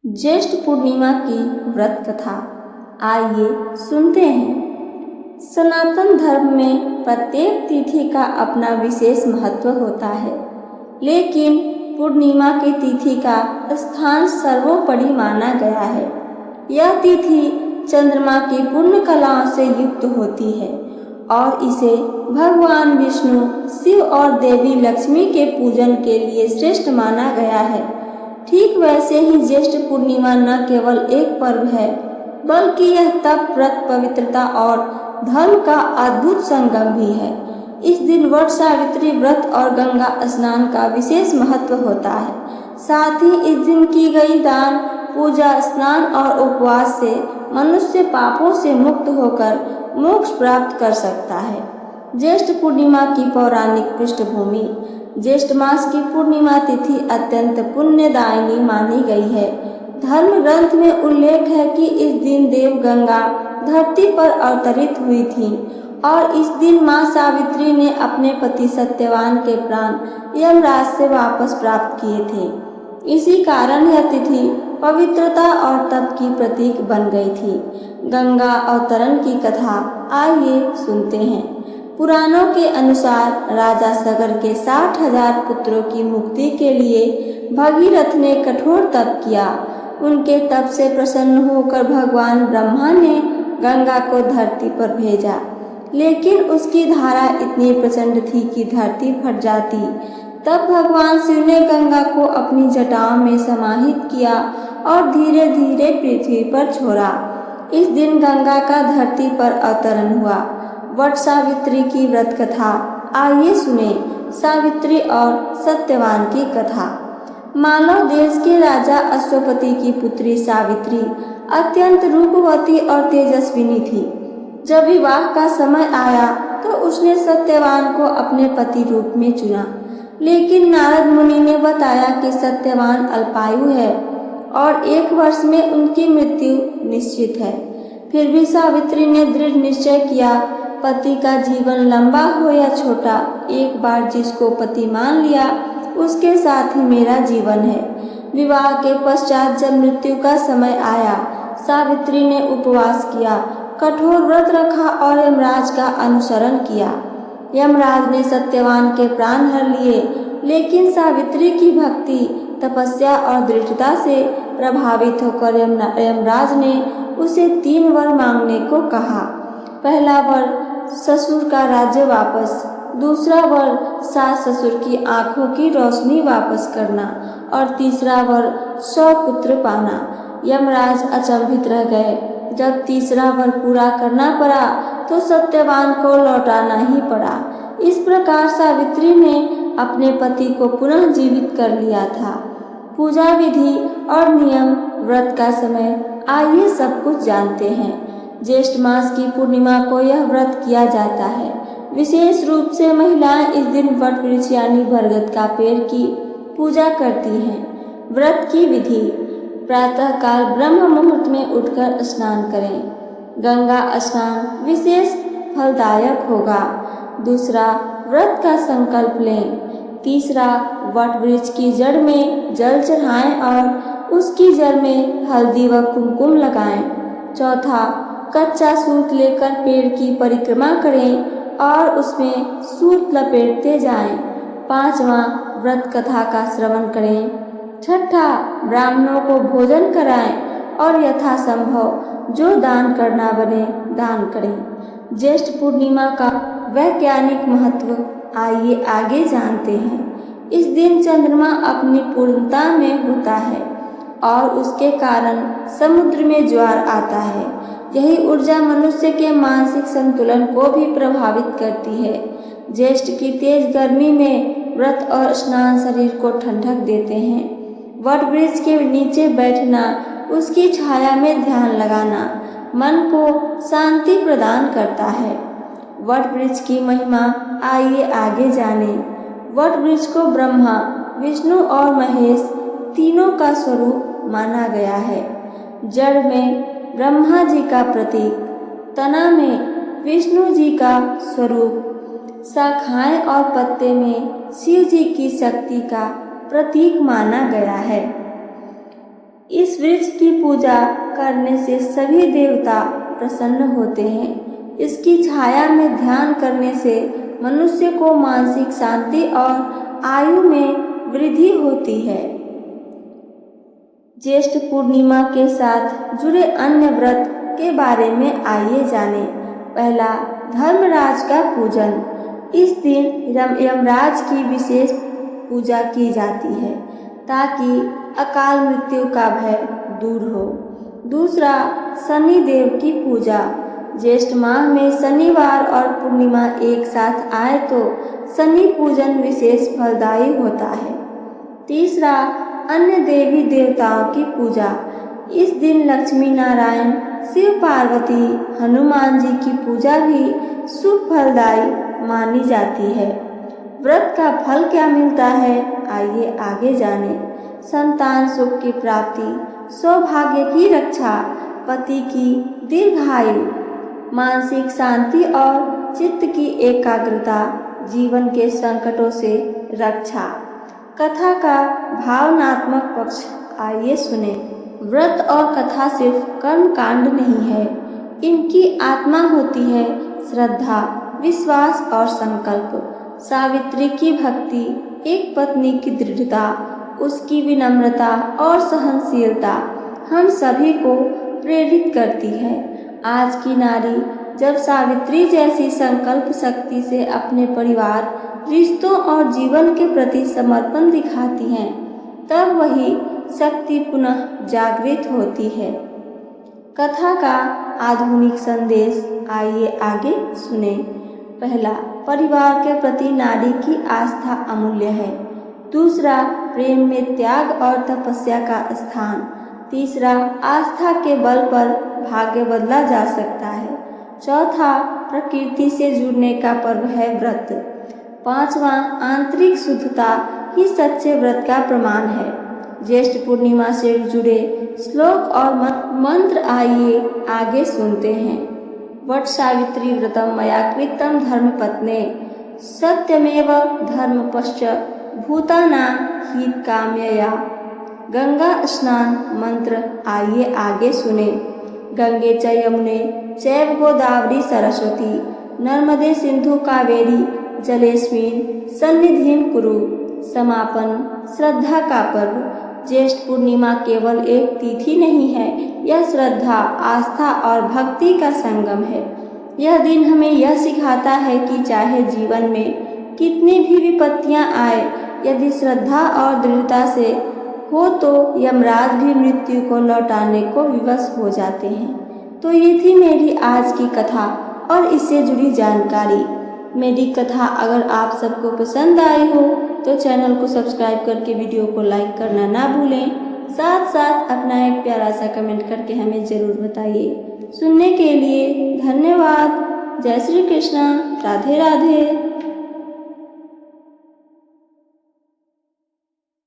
ज्येष्ठ पूर्णिमा की व्रत कथा आइए सुनते हैं। सनातन धर्म में प्रत्येक तिथि का अपना विशेष महत्व होता है, लेकिन पूर्णिमा की तिथि का स्थान सर्वोपरि माना गया है। यह तिथि चंद्रमा की पूर्ण कलाओं से युक्त होती है और इसे भगवान विष्णु, शिव और देवी लक्ष्मी के पूजन के लिए श्रेष्ठ माना गया है। ठीक वैसे ही ज्येष्ठ पूर्णिमा न केवल एक पर्व है, बल्कि यह तप, व्रत, पवित्रता और धर्म का अद्भुत संगम भी है। इस दिन वट सावित्री व्रत और गंगा स्नान का विशेष महत्व होता है। साथ ही इस दिन की गई दान, पूजा, स्नान और उपवास से मनुष्य पापों से मुक्त होकर मोक्ष प्राप्त कर सकता है। ज्येष्ठ पूर्णिमा की पौराणिक पृष्ठभूमि। ज्येष्ठ मास की पूर्णिमा तिथि अत्यंत पुण्यदायिनी मानी गई है। धर्म ग्रंथ में उल्लेख है कि इस दिन देव गंगा धरती पर अवतरित हुई थी और इस दिन मां सावित्री ने अपने पति सत्यवान के प्राण यमराज से वापस प्राप्त किए थे। इसी कारण यह तिथि पवित्रता और तप की प्रतीक बन गई थी। गंगा अवतरण की कथा आइए सुनते हैं। पुराणों के अनुसार राजा सगर के 60,000 पुत्रों की मुक्ति के लिए भगीरथ ने कठोर तप किया। उनके तप से प्रसन्न होकर भगवान ब्रह्मा ने गंगा को धरती पर भेजा, लेकिन उसकी धारा इतनी प्रचंड थी कि धरती फट जाती। तब भगवान शिव ने गंगा को अपनी जटाओं में समाहित किया और धीरे धीरे पृथ्वी पर छोड़ा। इस दिन गंगा का धरती पर अवतरण हुआ। वट सावित्री की व्रत कथा आइए सुने। सावित्री और सत्यवान की कथा। मालव देश के राजा अश्वपति की पुत्री सावित्री अत्यंत रूपवती और तेजस्विनी थी। जब विवाह का समय आया तो उसने सत्यवान को अपने पति रूप में चुना, लेकिन नारद मुनि ने बताया कि सत्यवान अल्पायु है और 1 वर्ष में उनकी मृत्यु निश्चित है। फिर भी सावित्री ने दृढ़ निश्चय किया, पति का जीवन लंबा हो या छोटा, एक बार जिसको पति मान लिया उसके साथ ही मेरा जीवन है। विवाह के पश्चात जब मृत्यु का समय आया, सावित्री ने उपवास किया, कठोर व्रत रखा और यमराज का अनुसरण किया। यमराज ने सत्यवान के प्राण हर लिए, लेकिन सावित्री की भक्ति, तपस्या और दृढ़ता से प्रभावित होकर यमराज ने उसे 3 वर मांगने को कहा। पहला वर ससुर का राज्य वापस, दूसरा वर सास ससुर की आंखों की रोशनी वापस करना और तीसरा वर 100 पुत्र पाना। यमराज अचंभित रह गए। जब तीसरा वर पूरा करना पड़ा तो सत्यवान को लौटाना ही पड़ा। इस प्रकार सावित्री ने अपने पति को पुनः जीवित कर लिया था। पूजा विधि और नियम, व्रत का समय आइए सब कुछ जानते हैं। ज्येष्ठ मास की पूर्णिमा को यह व्रत किया जाता है। विशेष रूप से महिलाएं इस दिन वट वृक्ष यानी बरगद का पेड़ की पूजा करती हैं। व्रत की विधि। प्रातःकाल ब्रह्म मुहूर्त में उठकर स्नान करें। गंगा स्नान विशेष फलदायक होगा। दूसरा, व्रत का संकल्प लें। तीसरा, वट वृक्ष की जड़ में जल चढ़ाएं और उसकी जड़ में हल्दी व कुमकुम लगाएं। चौथा, कच्चा सूत लेकर पेड़ की परिक्रमा करें और उसमें सूत लपेटते जाएं। पांचवा, व्रत कथा का श्रवण करें। छठा, ब्राह्मणों को भोजन कराएं और यथासंभव जो दान करना बने दान करें। ज्येष्ठ पूर्णिमा का वैज्ञानिक महत्व आइए आगे जानते हैं। इस दिन चंद्रमा अपनी पूर्णता में होता है और उसके कारण समुद्र में ज्वार आता है। यही ऊर्जा मनुष्य के मानसिक संतुलन को भी प्रभावित करती है। ज्येष्ठ की तेज गर्मी में व्रत और स्नान शरीर को ठंडक देते हैं। वट वृक्ष के नीचे बैठना, उसकी छाया में ध्यान लगाना मन को शांति प्रदान करता है। वट वृक्ष की महिमा आइए आगे जानें। वट वृक्ष को ब्रह्मा, विष्णु और महेश तीनों का स्वरूप माना गया है। जड़ में ब्रह्मा जी का प्रतीक, तना में विष्णु जी का स्वरूप, शाखाएं और पत्ते में शिव जी की शक्ति का प्रतीक माना गया है। इस वृक्ष की पूजा करने से सभी देवता प्रसन्न होते हैं। इसकी छाया में ध्यान करने से मनुष्य को मानसिक शांति और आयु में वृद्धि होती है। ज्येष्ठ पूर्णिमा के साथ जुड़े अन्य व्रत के बारे में आइए जानें। पहला, धर्मराज का पूजन। इस दिन यमराज की विशेष पूजा की जाती है ताकि अकाल मृत्यु का भय दूर हो। दूसरा, शनि देव की पूजा। ज्येष्ठ माह में शनिवार और पूर्णिमा एक साथ आए तो शनि पूजन विशेष फलदायी होता है। तीसरा, अन्य देवी देवताओं की पूजा। इस दिन लक्ष्मी नारायण, शिव पार्वती, हनुमान जी की पूजा भी शुभ फलदायी मानी जाती है। व्रत का फल क्या मिलता है, आइए आगे जानें। संतान सुख की प्राप्ति, सौभाग्य की रक्षा, पति की दीर्घायु, मानसिक शांति और चित्त की एकाग्रता, जीवन के संकटों से रक्षा। कथा का भावनात्मक पक्ष आइए सुने। व्रत और कथा सिर्फ कर्म कांड नहीं है, इनकी आत्मा होती है श्रद्धा, विश्वास और संकल्प। सावित्री की भक्ति, एक पत्नी की दृढ़ता, उसकी विनम्रता और सहनशीलता हम सभी को प्रेरित करती है। आज की नारी जब सावित्री जैसी संकल्प शक्ति से अपने परिवार, रिश्तों और जीवन के प्रति समर्पण दिखाती हैं, तब वही शक्ति पुनः जागृत होती है। कथा का आधुनिक संदेश आइए आगे सुने। पहला, परिवार के प्रति नारी की आस्था अमूल्य है। दूसरा, प्रेम में त्याग और तपस्या का स्थान। तीसरा, आस्था के बल पर भाग्य बदला जा सकता है। चौथा, प्रकृति से जुड़ने का पर्व है व्रत। पांचवा, आंतरिक शुद्धता ही सच्चे व्रत का प्रमाण है। ज्येष्ठ पूर्णिमा से जुड़े श्लोक और मंत्र आइए आगे सुनते हैं। वट सावित्री व्रतम मया कृतं धर्मपत्ने, सत्यमेव धर्मपश्च भूतानां हितकाम्यया। गंगा स्नान मंत्र आइए आगे सुने। गंगे च यमुने चैव गोदावरी सरस्वती, नर्मदे सिंधु कावेरी जलेस्मिन् सन्निधिं कुरु। समापन, श्रद्धा का पर्व। ज्येष्ठ पूर्णिमा केवल एक तिथि नहीं है, यह श्रद्धा, आस्था और भक्ति का संगम है। यह दिन हमें यह सिखाता है कि चाहे जीवन में कितनी भी विपत्तियां आए, यदि श्रद्धा और दृढ़ता से हो तो यमराज भी मृत्यु को लौटाने को विवश हो जाते हैं। तो ये थी मेरी आज की कथा और इससे जुड़ी जानकारी। मेरी कथा अगर आप सबको पसंद आई हो तो चैनल को सब्सक्राइब करके वीडियो को लाइक करना ना भूलें। साथ साथ अपना एक प्यारा सा कमेंट करके हमें ज़रूर बताइए। सुनने के लिए धन्यवाद। जय श्री कृष्णा। राधे राधे।